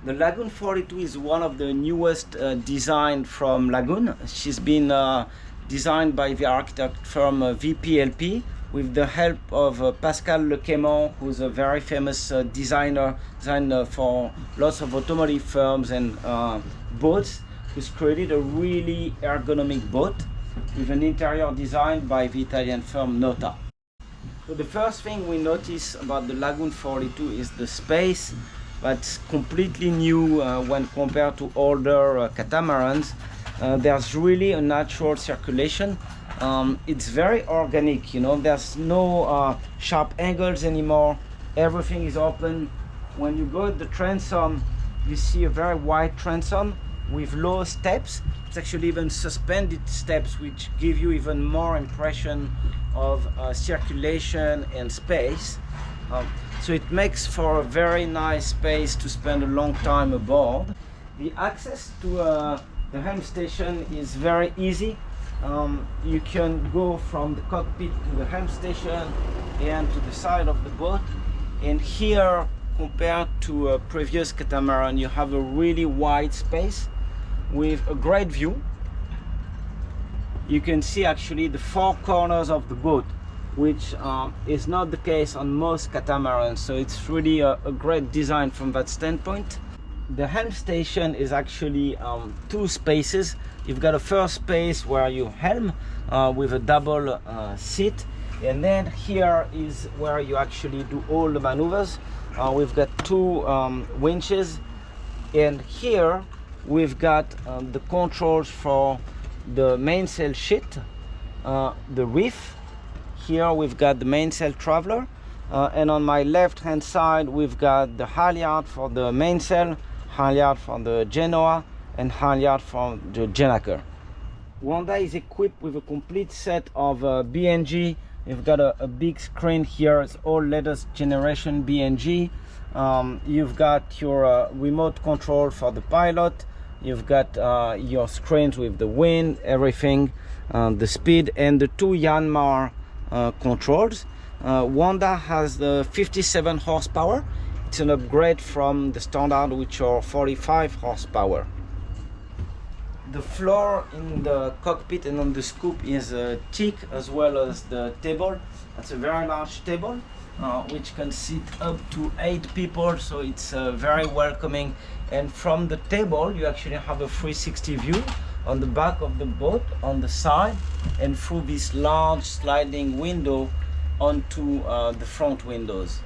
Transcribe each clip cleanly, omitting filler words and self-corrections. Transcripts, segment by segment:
The Lagoon 42 is one of the newest design from Lagoon. She's been designed by the architect firm VPLP with the help of Pascal Le Quement, who's a very famous designer for lots of automotive firms and boats, who's created a really ergonomic boat with an interior design by the Italian firm Nauta. So the first thing we notice about the Lagoon 42 is the space. That's completely new when compared to older catamarans. There's really a natural circulation. It's very organic, you know, there's no sharp angles anymore. Everything is open. When you go at the transom, you see a very wide transom with low steps. It's actually even suspended steps, which give you even more impression of circulation and space. So it makes for a very nice space to spend a long time aboard. The access to the Helm Station is very easy. You can go from the cockpit to the Helm Station and to the side of the boat. And here, compared to a previous catamaran, you have a really wide space with a great view. You can see actually the four corners of the boat, which is not the case on most catamarans. So it's really a great design from that standpoint. The Helm Station is actually two spaces. You've got a first space where you helm with a double seat, and then here is where you actually do all the maneuvers. We've got two winches, and here we've got the controls for the mainsail sheet, the reef. Here we've got the mainsail traveler, and on my left hand side we've got the halyard for the mainsail, halyard for the genoa, and halyard for the gennaker. Wanda is equipped with a complete set of BNG. You've got a big screen here. It's all latest generation BNG. You've got your remote control for the pilot. You've got your screens with the wind, everything, the speed, and the two Yanmar controls. Wanda has the 57 horsepower. It's an upgrade from the standard, which are 45 horsepower. The floor in the cockpit and on the scoop is thick, as well as the table. That's a very large table, which can seat up to 8 people, so it's very welcoming. And from the table you actually have a 360 view on the back of the boat, on the side, and through this large sliding window onto the front windows.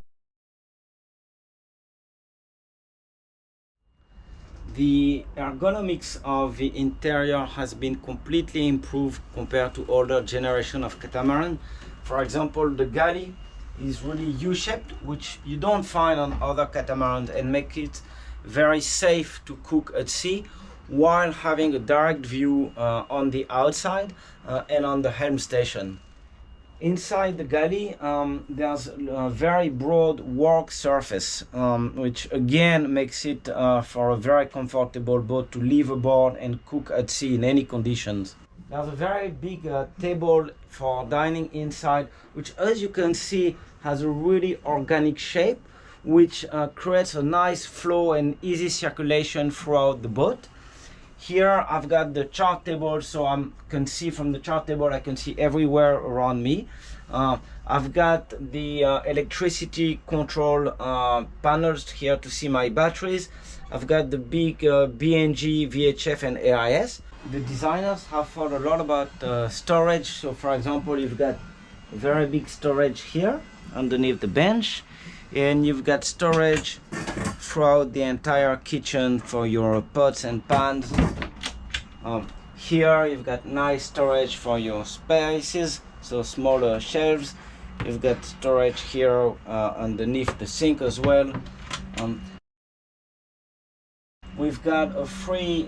The ergonomics of the interior has been completely improved compared to older generation of catamaran. For example, the galley is really U-shaped, which you don't find on other catamarans, and make it very safe to cook at sea while having a direct view on the outside and on the Helm Station. Inside the galley, there's a very broad work surface, which again makes it for a very comfortable boat to live aboard and cook at sea in any conditions. There's a very big table for dining inside, which, as you can see, has a really organic shape, which creates a nice flow and easy circulation throughout the boat. Here I've got the chart table, so I can see from the chart table, I can see everywhere around me. I've got the electricity control panels here to see my batteries. I've got the big BNG, VHF and AIS. The designers have thought a lot about storage. So for example, you've got a very big storage here underneath the bench, and you've got storage throughout the entire kitchen for your pots and pans. Here you've got nice storage for your spices, so smaller shelves. You've got storage here underneath the sink as well. We've got a free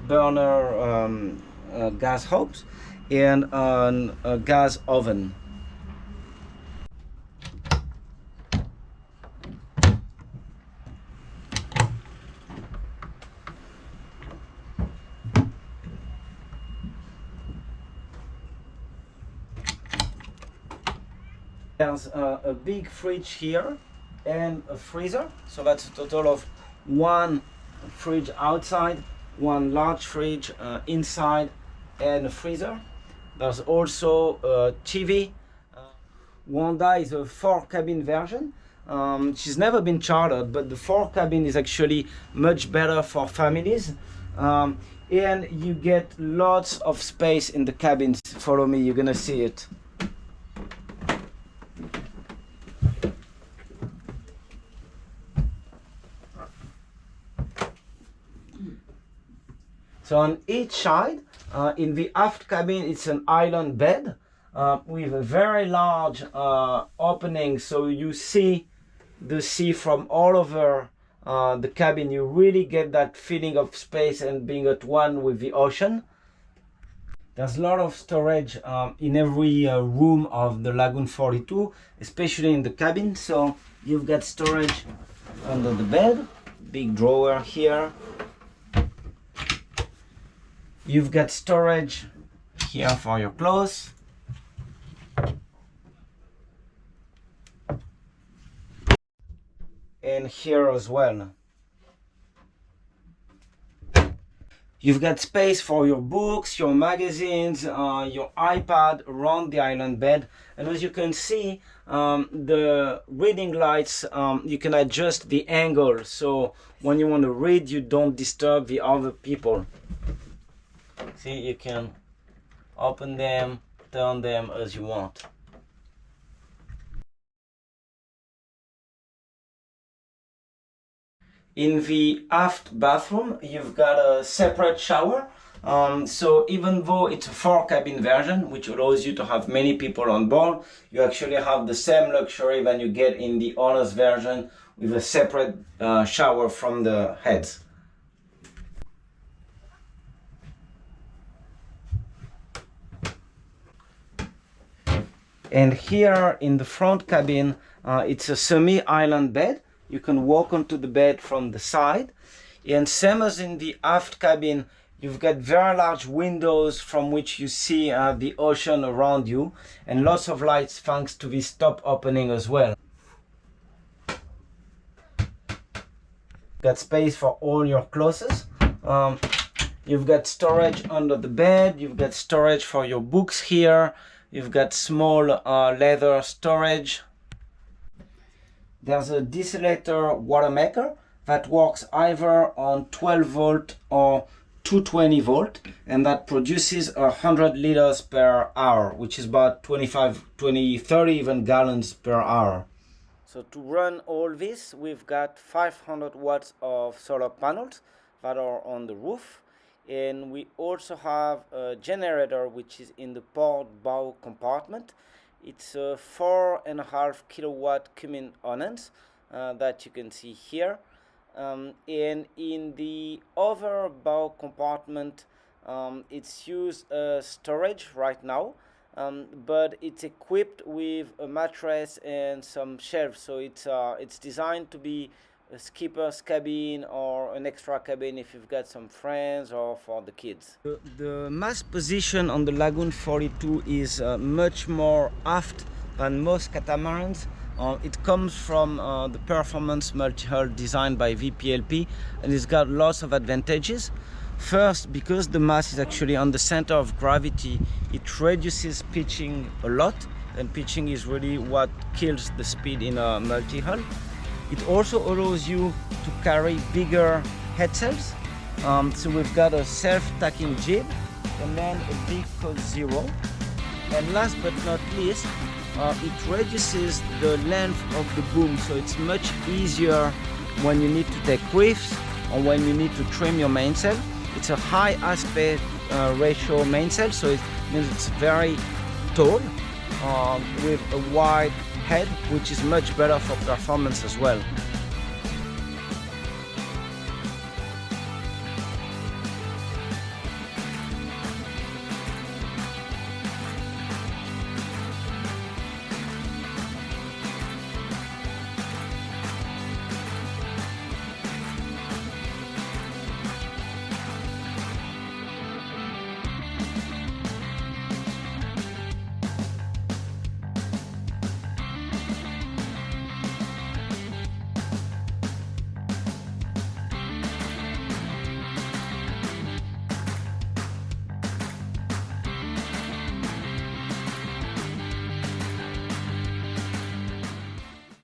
burner gas hobs and a gas oven. There's a big fridge here and a freezer, so that's a total of one fridge outside, one large fridge inside, and a freezer. There's also a TV. Wanda is a 4-cabin version. She's never been chartered, but the 4-cabin is actually much better for families. And you get lots of space in the cabins. Follow me, you're gonna see it. So on each side, in the aft cabin, it's an island bed with a very large opening, so you see the sea from all over the cabin. You really get that feeling of space and being at one with the ocean. There's a lot of storage in every room of the Lagoon 42, especially in the cabin. So you've got storage under the bed, big drawer here. You've got storage here for your clothes. And here as well. You've got space for your books, your magazines, your iPad around the island bed. And as you can see, the reading lights, you can adjust the angle. So when you want to read, you don't disturb the other people. See, you can open them, turn them as you want. In the aft bathroom, you've got a separate shower. So even though it's a 4-cabin version, which allows you to have many people on board, you actually have the same luxury than you get in the owner's version with a separate shower from the heads. And here in the front cabin, it's a semi-island bed. You can walk onto the bed from the side. And same as in the aft cabin, you've got very large windows from which you see the ocean around you, and lots of lights thanks to this top opening as well. Got space for all your clothes. You've got storage under the bed. You've got storage for your books here. You've got small leather storage. There's a desalinator water maker that works either on 12 volt or 220 volt, and that produces 100 liters per hour, which is about 25, 20, 30 even gallons per hour. So to run all this, we've got 500 watts of solar panels that are on the roof. And we also have a generator which is in the port bow compartment. It's a 4.5 kilowatt Quement Onens that you can see here. And in the other bow compartment, it's used as storage right now, but it's equipped with a mattress and some shelves. So it's designed to be a skipper's cabin or an extra cabin if you've got some friends or for the kids. The mast position on the Lagoon 42 is much more aft than most catamarans. It comes from the performance multi-hull designed by VPLP, and it's got lots of advantages. First, because the mast is actually on the center of gravity, it reduces pitching a lot, and pitching is really what kills the speed in a multi-hull. It also allows you to carry bigger head sails. So we've got a self-tacking jib and then a big code zero. And last but not least, it reduces the length of the boom. So it's much easier when you need to take reefs or when you need to trim your mainsail. It's a high aspect ratio mainsail, so it means it's very tall with a wide head, which is much better for performance as well.